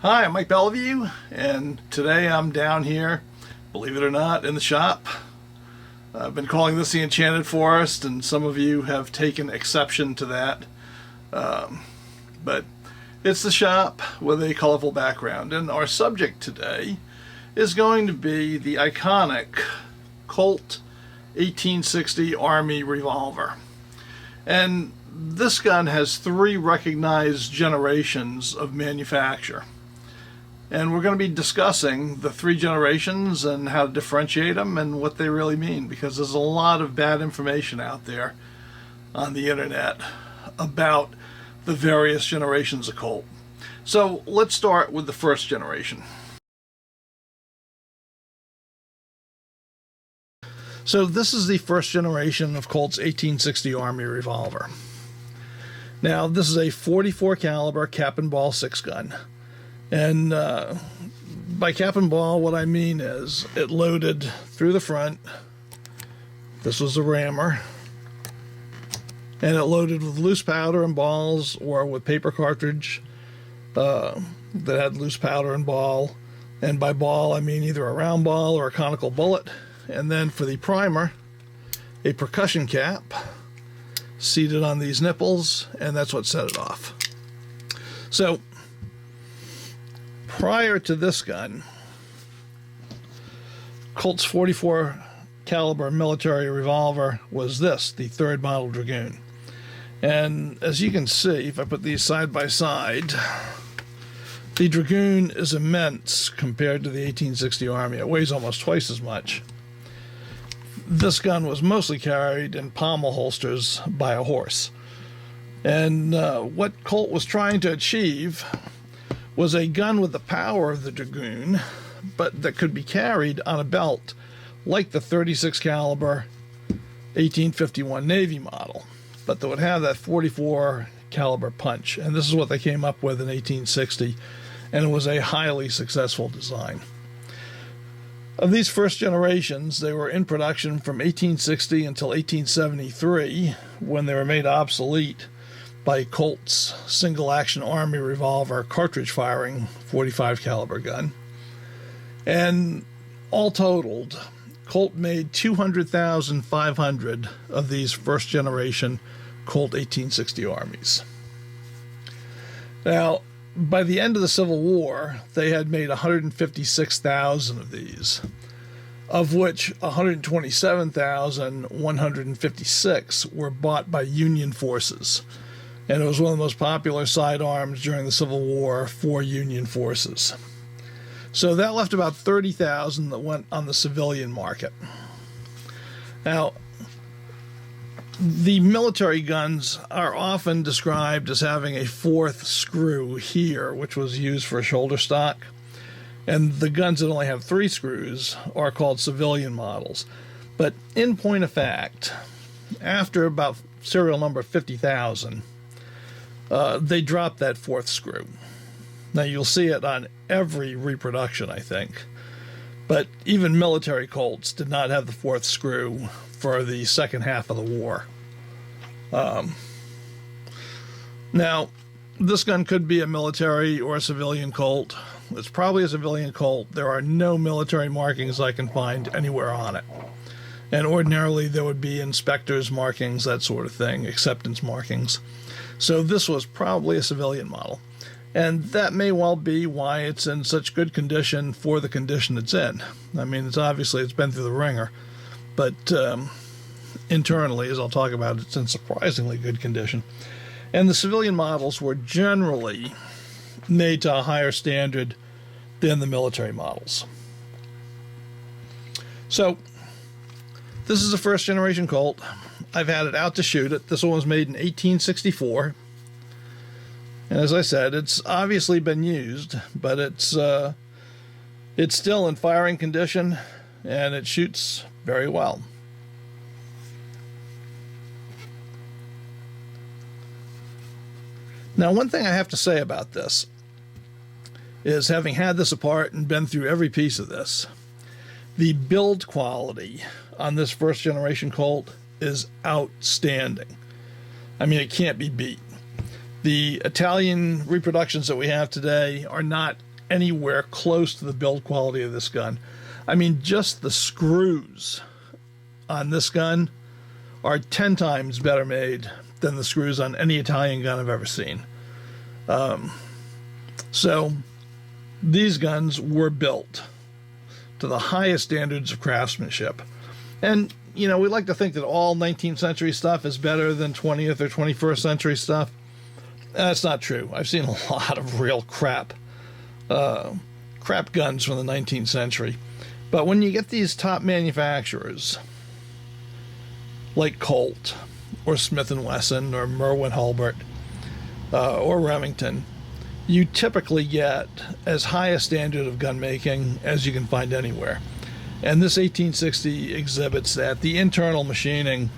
Hi, I'm Mike Beliveau, and today I'm down here, believe it or not, in the shop. I've been calling this the Enchanted Forest, and some of you have taken exception to that. But it's the shop with a colorful background, and our subject today is going to be the iconic Colt 1860 Army Revolver. And this gun has three recognized generations of manufacture. And we're going to be discussing the three generations and how to differentiate them and what they really mean, because there's a lot of bad information out there on the internet about the various generations of Colt. So let's start with the first generation. So this is the first generation of Colt's 1860 Army Revolver. Now this is a 44 caliber cap and ball 6-gun. And by cap and ball, what I mean is it loaded through the front. This was a rammer. And it loaded with loose powder and balls, or with paper cartridge that had loose powder and ball. And by ball, I mean either a round ball or a conical bullet. And then for the primer, a percussion cap seated on these nipples, and that's what set it off. So prior to this gun, Colt's 44 caliber military revolver was this, the third model Dragoon. And as you can see, if I put these side by side, the Dragoon is immense compared to the 1860 Army. It weighs almost twice as much. This gun was mostly carried in pommel holsters by a horse. And what Colt was trying to achieve was a gun with the power of the Dragoon, but that could be carried on a belt like the 36 caliber 1851 Navy model, but that would have that 44 caliber punch. And this is what they came up with in 1860, and it was a highly successful design. Of these first generations, they were in production from 1860 until 1873, when they were made obsolete by Colt's single-action Army Revolver cartridge-firing 45 caliber gun. And all totaled, Colt made 200,500 of these first-generation Colt 1860 Armies. Now, by the end of the Civil War, they had made 156,000 of these, of which 127,156 were bought by Union forces. And it was one of the most popular sidearms during the Civil War for Union forces. So that left about 30,000 that went on the civilian market. Now, the military guns are often described as having a fourth screw here, which was used for shoulder stock. And the guns that only have 3 screws are called civilian models. But in point of fact, after about serial number 50,000, they dropped that 4th screw. Now you'll see it on every reproduction, I think. But even military Colts did not have the 4th screw for the second half of the war. Now, this gun could be a military or a civilian Colt. It's probably a civilian Colt. There are no military markings I can find anywhere on it. And ordinarily there would be inspectors' markings, that sort of thing, acceptance markings. So this was probably a civilian model. And that may well be why it's in such good condition for the condition it's in. I mean, it's been through the ringer. But internally, as I'll talk about, it's in surprisingly good condition. And the civilian models were generally made to a higher standard than the military models. So this is a first generation Colt. I've had it out to shoot it. This one was made in 1864. And as I said, it's obviously been used, but it's still in firing condition, and it shoots very well. Now, one thing I have to say about this is, having had this apart and been through every piece of this, the build quality on this first generation Colt is outstanding. I mean, it can't be beat. The Italian reproductions that we have today are not anywhere close to the build quality of this gun. I mean, just the screws on this gun are 10 times better made than the screws on any Italian gun I've ever seen. So these guns were built to the highest standards of craftsmanship. And, you know, we like to think that all 19th century stuff is better than 20th or 21st century stuff. That's not true. I've seen a lot of real crap guns from the 19th century. But when you get these top manufacturers like Colt or Smith & Wesson or Merwin-Hulbert or Remington, you typically get as high a standard of gun making as you can find anywhere. And this 1860 exhibits that. The internal machining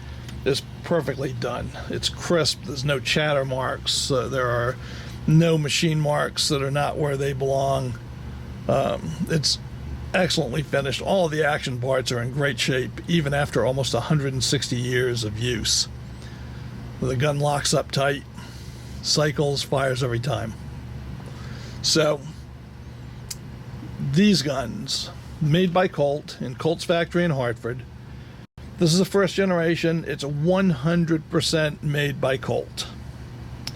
is perfectly done. It's crisp. There's no chatter marks. There are no machine marks that are not where they belong. It's excellently finished. All of the action parts are in great shape, even after almost 160 years of use. The gun locks up tight, cycles, fires every time. So, these guns, made by Colt in Colt's factory in Hartford, this is the first generation. It's 100% made by Colt,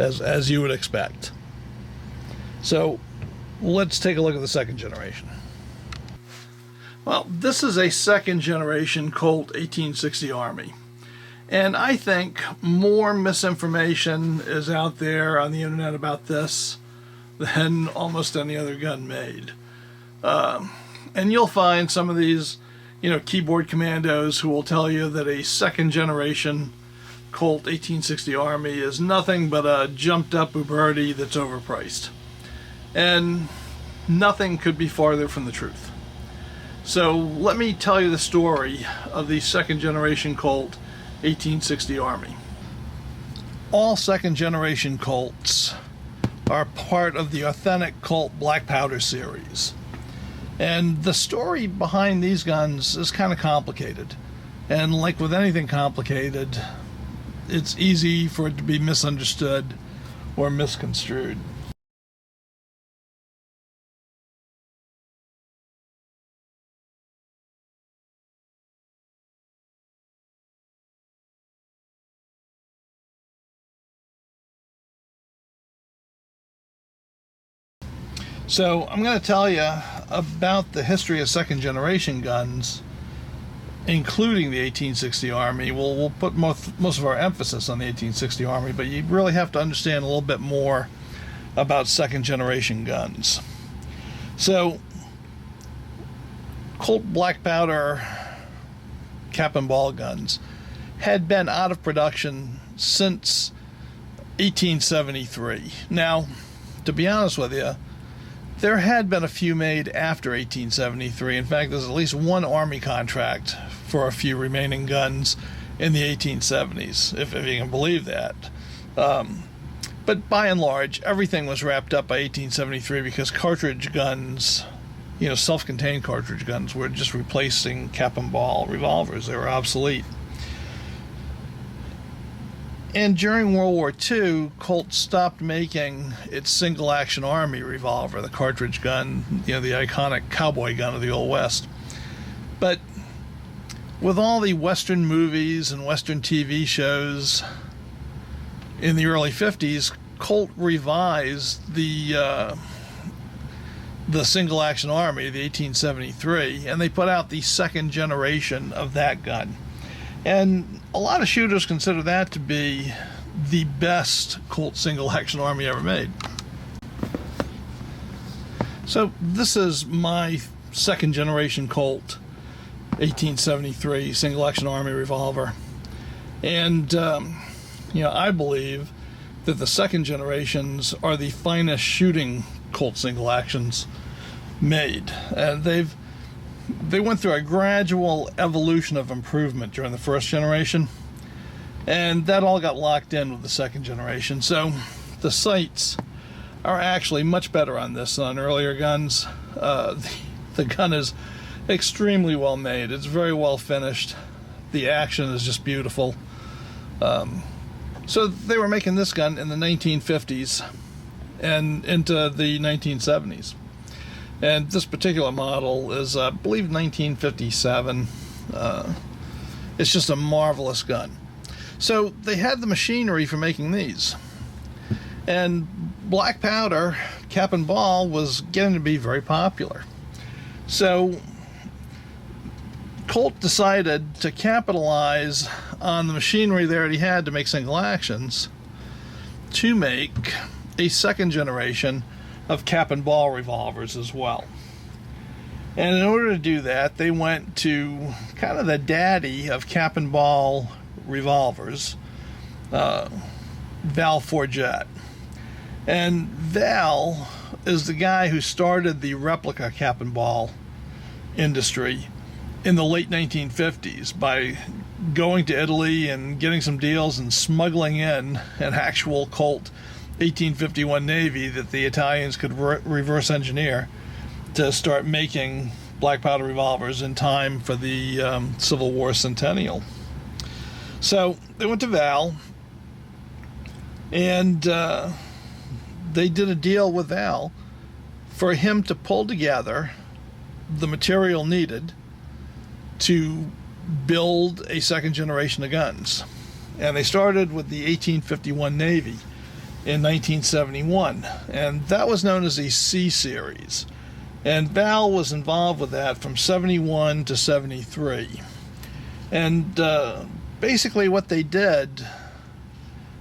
as you would expect. So, let's take a look at the second generation. Well, this is a second generation Colt 1860 Army. And I think more misinformation is out there on the internet about this than almost any other gun made. And you'll find some of these, keyboard commandos who will tell you that a second generation Colt 1860 Army is nothing but a jumped up Uberti that's overpriced. And nothing could be farther from the truth. So let me tell you the story of the second generation Colt 1860 Army. All second generation Colts are part of the authentic Colt black powder series. And the story behind these guns is kind of complicated. And like with anything complicated, it's easy for it to be misunderstood or misconstrued. So I'm going to tell you about the history of second generation guns, including the 1860 Army. We'll put most of our emphasis on the 1860 Army, but you really have to understand a little bit more about second generation guns. So Colt black powder cap and ball guns had been out of production since 1873. Now, to be honest with you, there had been a few made after 1873. In fact, there's at least one Army contract for a few remaining guns in the 1870s, if you can believe that. But by and large, everything was wrapped up by 1873 because cartridge guns, self-contained cartridge guns, were just replacing cap and ball revolvers. They were obsolete. And during World War II, Colt stopped making its single-action Army Revolver, the cartridge gun, the iconic cowboy gun of the Old West. But with all the Western movies and Western TV shows in the early 50s, Colt revised the single-action Army, the 1873, and they put out the second generation of that gun. And a lot of shooters consider that to be the best Colt single-action Army ever made. So this is my second-generation Colt 1873 single-action Army Revolver. And, I believe that the second generations are the finest shooting Colt single-actions made. And they went through a gradual evolution of improvement during the first generation, and that all got locked in with the second generation. So the sights are actually much better on this than on earlier guns. The gun is extremely well made. It's very well finished. The action is just beautiful. So they were making this gun in the 1950s and into the 1970s. And this particular model is, I believe, 1957. It's just a marvelous gun. So they had the machinery for making these. And black powder, cap and ball, was getting to be very popular. So Colt decided to capitalize on the machinery they already had to make single actions to make a second generation of cap and ball revolvers as well. And in order to do that, they went to kind of the daddy of cap and ball revolvers, Val Forget. And Val is the guy who started the replica cap and ball industry in the late 1950s by going to Italy and getting some deals and smuggling in an actual Colt 1851 Navy that the Italians could reverse engineer to start making black powder revolvers in time for the Civil War centennial. So they went to Val, and they did a deal with Val for him to pull together the material needed to build a second generation of guns. And they started with the 1851 Navy in 1971, and that was known as the C Series. And Val was involved with that from 71 to 73. And basically what they did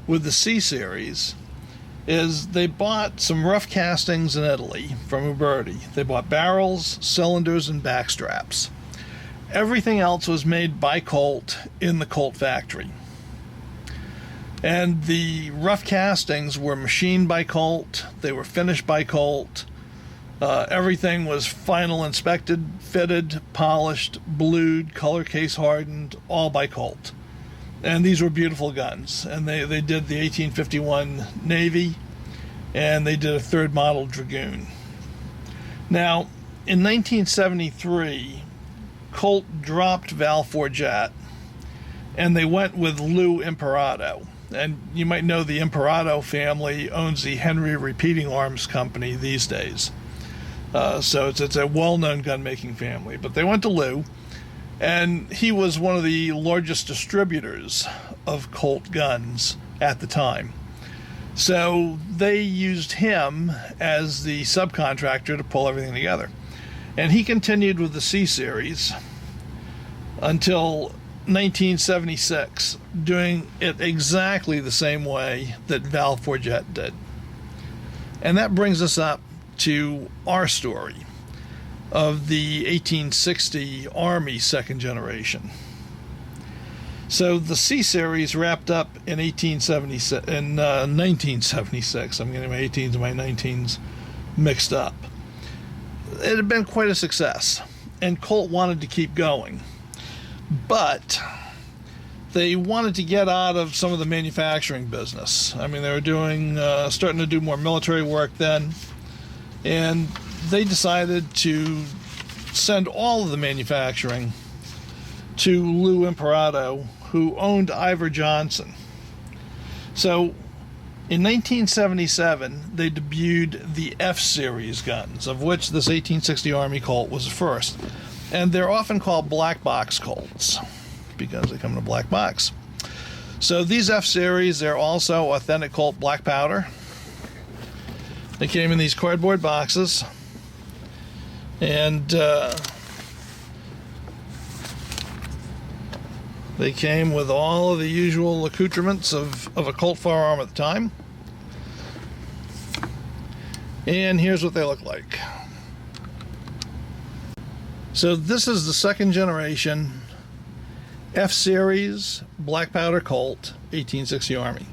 with the C Series is they bought some rough castings in Italy from Uberti. They bought barrels, cylinders, and backstraps. Everything else was made by Colt in the Colt factory. And the rough castings were machined by Colt. They were finished by Colt. Everything was final inspected, fitted, polished, blued, color case hardened, all by Colt. And these were beautiful guns. And they did the 1851 Navy, and they did a third model Dragoon. Now, in 1973, Colt dropped Val Forget, and they went with Lou Imperato. And you might know the Imperato family owns the Henry Repeating Arms Company these days. So it's a well-known gun-making family. But they went to Lou, and he was one of the largest distributors of Colt guns at the time. So they used him as the subcontractor to pull everything together. And he continued with the C Series until 1976, doing it exactly the same way that Val Forget did. And that brings us up to our story of the 1860 Army second generation. So the C Series wrapped up in 1976. I'm getting my 18s and my 19s mixed up. It had been quite a success, and Colt wanted to keep going. But they wanted to get out of some of the manufacturing business. I mean, they were starting to do more military work then, and they decided to send all of the manufacturing to Lou Imperato, who owned Ivor Johnson. So in 1977, they debuted the F-Series guns, of which this 1860 Army Colt was the first. And they're often called black box Colts because they come in a black box. So these F-Series, they're also authentic Colt black powder. They came in these cardboard boxes. And they came with all of the usual accoutrements of a Colt firearm at the time. And here's what they look like. So this is the second generation F-Series black powder Colt 1860 Army.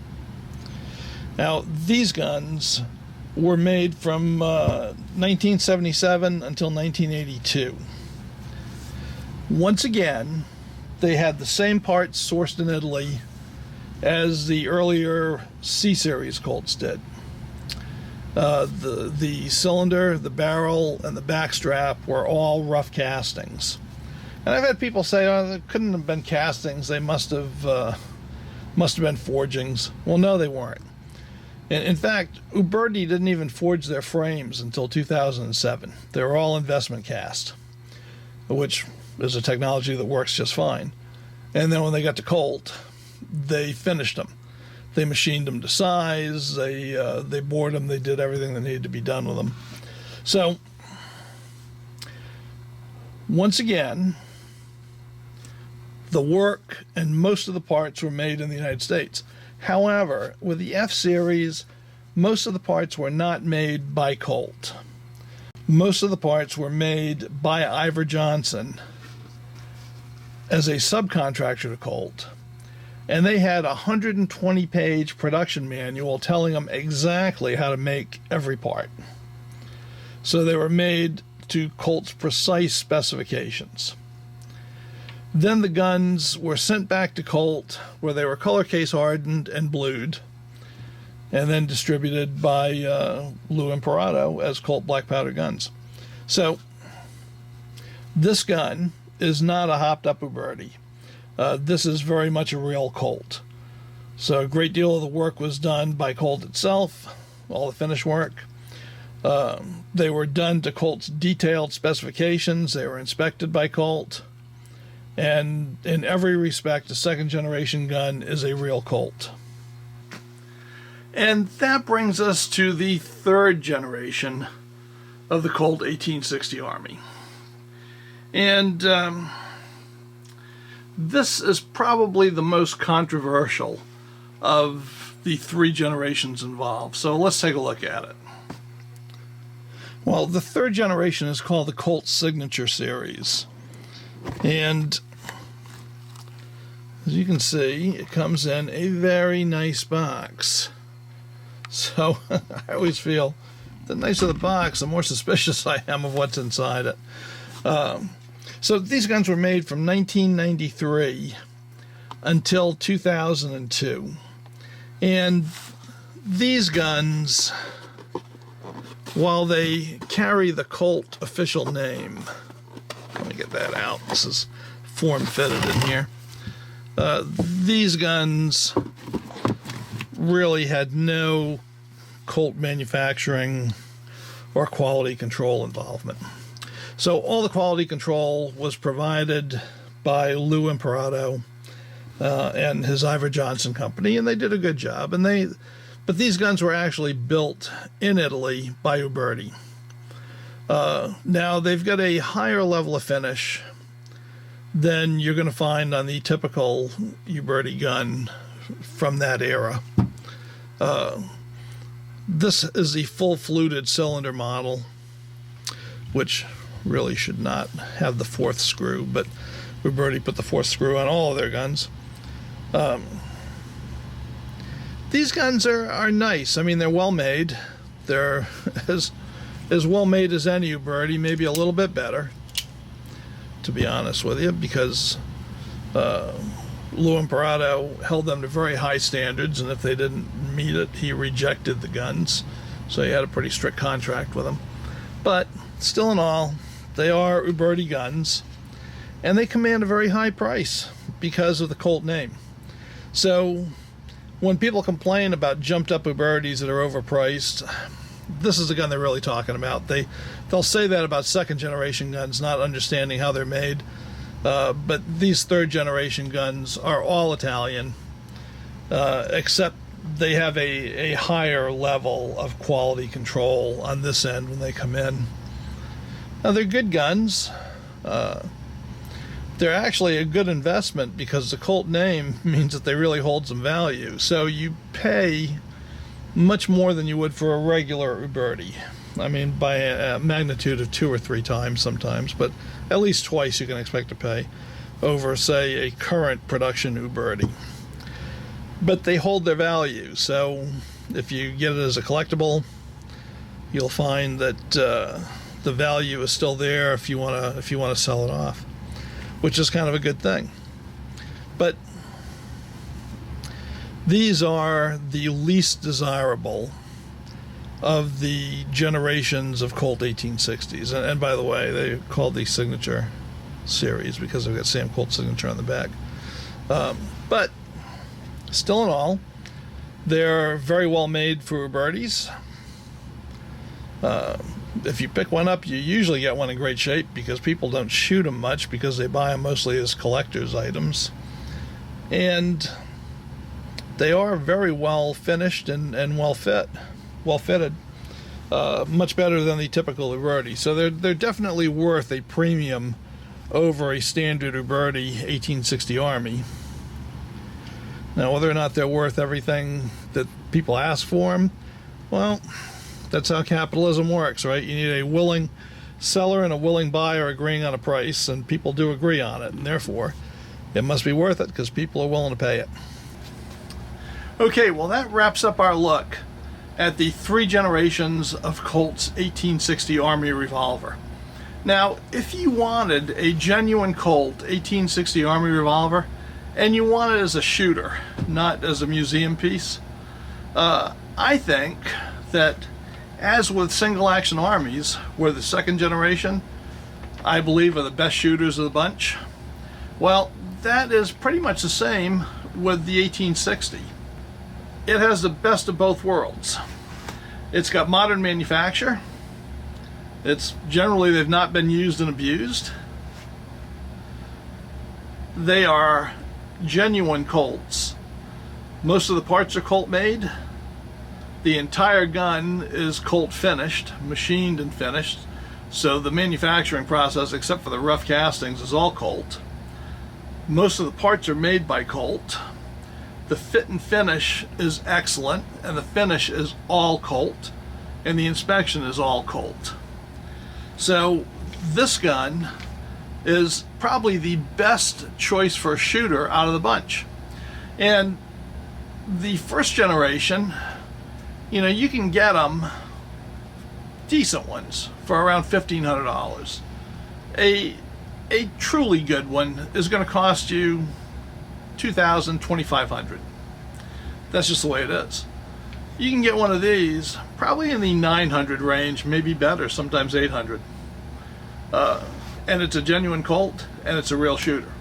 Now these guns were made from 1977 until 1982. Once again, they had the same parts sourced in Italy as the earlier C-Series Colts did. The cylinder, the barrel, and the backstrap were all rough castings. And I've had people say, "Oh, they couldn't have been castings. They must have been forgings." Well, no, they weren't. And in fact, Uberti didn't even forge their frames until 2007. They were all investment cast, which is a technology that works just fine. And then when they got to Colt, they finished them. They machined them to size, they bored them, they did everything that needed to be done with them. So, once again, the work and most of the parts were made in the United States. However, with the F-Series, most of the parts were not made by Colt. Most of the parts were made by Iver Johnson as a subcontractor to Colt. And they had a 120-page production manual telling them exactly how to make every part. So they were made to Colt's precise specifications. Then the guns were sent back to Colt, where they were color case hardened and blued, and then distributed by Lou Imparato as Colt black powder guns. So this gun is not a hopped up Uberti. This is very much a real Colt. So a great deal of the work was done by Colt itself, all the finish work. They were done to Colt's detailed specifications. They were inspected by Colt. And in every respect, a second generation gun is a real Colt. And that brings us to the third generation of the Colt 1860 Army. And this is probably the most controversial of the three generations involved. So let's take a look at it. Well, the third generation is called the Colt Signature Series. And as you can see, it comes in a very nice box. So I always feel the nicer the box, the more suspicious I am of what's inside it. So these guns were made from 1993 until 2002. And these guns, while they carry the Colt official name, let me get that out. This is form-fitted in here. These guns really had no Colt manufacturing or quality control involvement. So all the quality control was provided by Lou Imparato and his Iver Johnson company, and they did a good job. But these guns were actually built in Italy by Uberti. Now they've got a higher level of finish than you're going to find on the typical Uberti gun from that era. This is the full fluted cylinder model, which really should not have the fourth screw, but Uberti put the fourth screw on all of their guns. These guns are nice. I mean, they're well made. They're as well made as any Uberti, maybe a little bit better, to be honest with you, because Lou Imparato held them to very high standards, and if they didn't meet it, he rejected the guns. So he had a pretty strict contract with them. But still in all, they are Uberti guns, and they command a very high price because of the Colt name. So when people complain about jumped up Ubertis that are overpriced, this is the gun they're really talking about. They'll say that about second generation guns, not understanding how they're made. But these third generation guns are all Italian, except they have a higher level of quality control on this end when they come in. Now, they're good guns. They're actually a good investment because the Colt name means that they really hold some value. So you pay much more than you would for a regular Uberti. I mean, by a magnitude of 2 or 3 times sometimes, but at least twice you can expect to pay over, say, a current production Uberti. But they hold their value, so if you get it as a collectible, you'll find that the value is still there if you want to sell it off, which is kind of a good thing. But these are the least desirable of the generations of Colt 1860s. And by the way, they called the Signature Series because they've got Sam Colt signature on the back. But still in all, They're very well made for birdies. If you pick one up, you usually get one in great shape because people don't shoot them much because they buy them mostly as collector's items. And they are very well finished and well fitted. Much better than the typical Uberti. So they're definitely worth a premium over a standard Uberti 1860 Army. Now, whether or not they're worth everything that people ask for them, well, that's how capitalism works, right? You need a willing seller and a willing buyer agreeing on a price, and people do agree on it, and therefore it must be worth it because people are willing to pay it. Okay, well, that wraps up our look at the 3 generations of Colt's 1860 Army Revolver. Now, if you wanted a genuine Colt 1860 Army Revolver, and you want it as a shooter, not as a museum piece, I think that, as with single action armies, where the 2nd generation, I believe, are the best shooters of the bunch, well, that is pretty much the same with the 1860. It has the best of both worlds. It's got modern manufacture. It's generally, they've not been used and abused. They are genuine Colts. Most of the parts are Colt made. The entire gun is Colt finished, machined and finished. So the manufacturing process, except for the rough castings, is all Colt. Most of the parts are made by Colt. The fit and finish is excellent, and the finish is all Colt, and the inspection is all Colt. So this gun is probably the best choice for a shooter out of the bunch. And the 1st generation, you know, you can get them, decent ones, for around $1,500. A truly good one is going to cost you $2,000, $2,500. That's just the way it is. You can get one of these probably in the $900 range, maybe better, sometimes $800. And it's a genuine Colt, and it's a real shooter.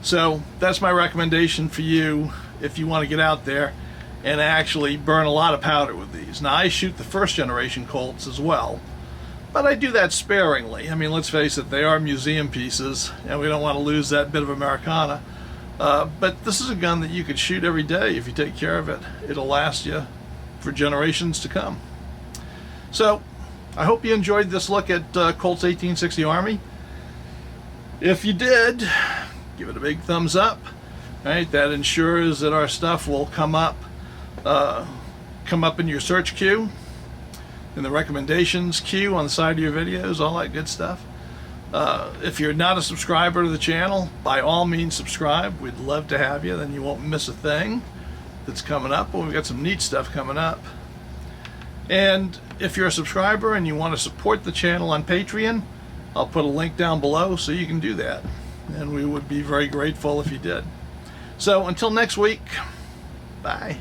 So that's my recommendation for you if you want to get out there and actually burn a lot of powder with these. Now, I shoot the 1st generation Colts as well, but I do that sparingly. I mean, let's face it, they are museum pieces, and we don't want to lose that bit of Americana. But this is a gun that you could shoot every day if you take care of it. It'll last you for generations to come. So I hope you enjoyed this look at Colt's 1860 Army. If you did, give it a big thumbs up. Right, that ensures that our stuff will come up in your search queue, in the recommendations queue on the side of your videos, all that good stuff. If you're not a subscriber to the channel, by all means subscribe. We'd love to have you. Then you won't miss a thing that's coming up. Well, we've got some neat stuff coming up. And if you're a subscriber and you want to support the channel on Patreon, I'll put a link down below so you can do that. And we would be very grateful if you did. So until next week, bye.